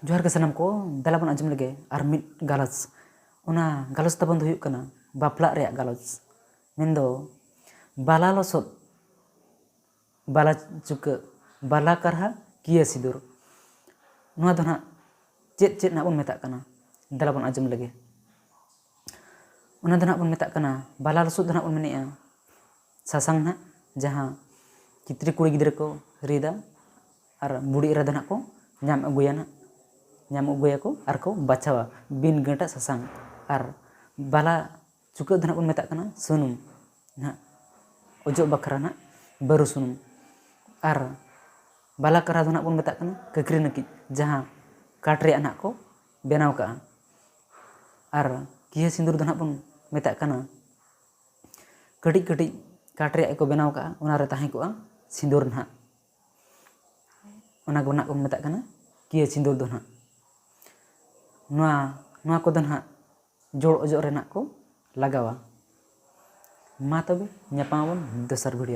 जोहार के सनम को दला बन आजम लगे और मिट गालस उना गालस तबन हुयुक कना बापला रे गालस मेंदो बाला लसोद बाला चुक बाला करहा किया सिदुर नुआ दो ना चेत चेत ना बन मेता कना दला बन आजम लगे उना दो ना बन मेता कना बाला लसोद दो ना बन मेनेआ सासांग ना जहां चित्री कुड़ी गिद्र को रिदा और बुड़ी रा दो ना को नाम अगुया ना नाम अगुया को और को बाछावा बिन गंटा सासांग और बाला चुक दो ना बन मेता कना सुनुम ना ओजो बखरा ना बारू सुनुम और बाला करा दो ना बन मेता कना ककरी नकी जहां काट रे ना को बेनाव का और किया सिंदूर दो ना बन मेता कना कटी कटी काट रे को बेनाव का उना रे ताहे को सिंदूर ना उना को ना को मेता कना किया सिंदूर दो ना नुआ को दो ना जोड़ ओजो रे ना को लगावा मा तबे ᱧᱟᱯᱟᱢ ᱟᱵᱚᱱ ᱫᱚᱥᱟᱨ ᱵᱷᱤᱰᱤᱭᱳ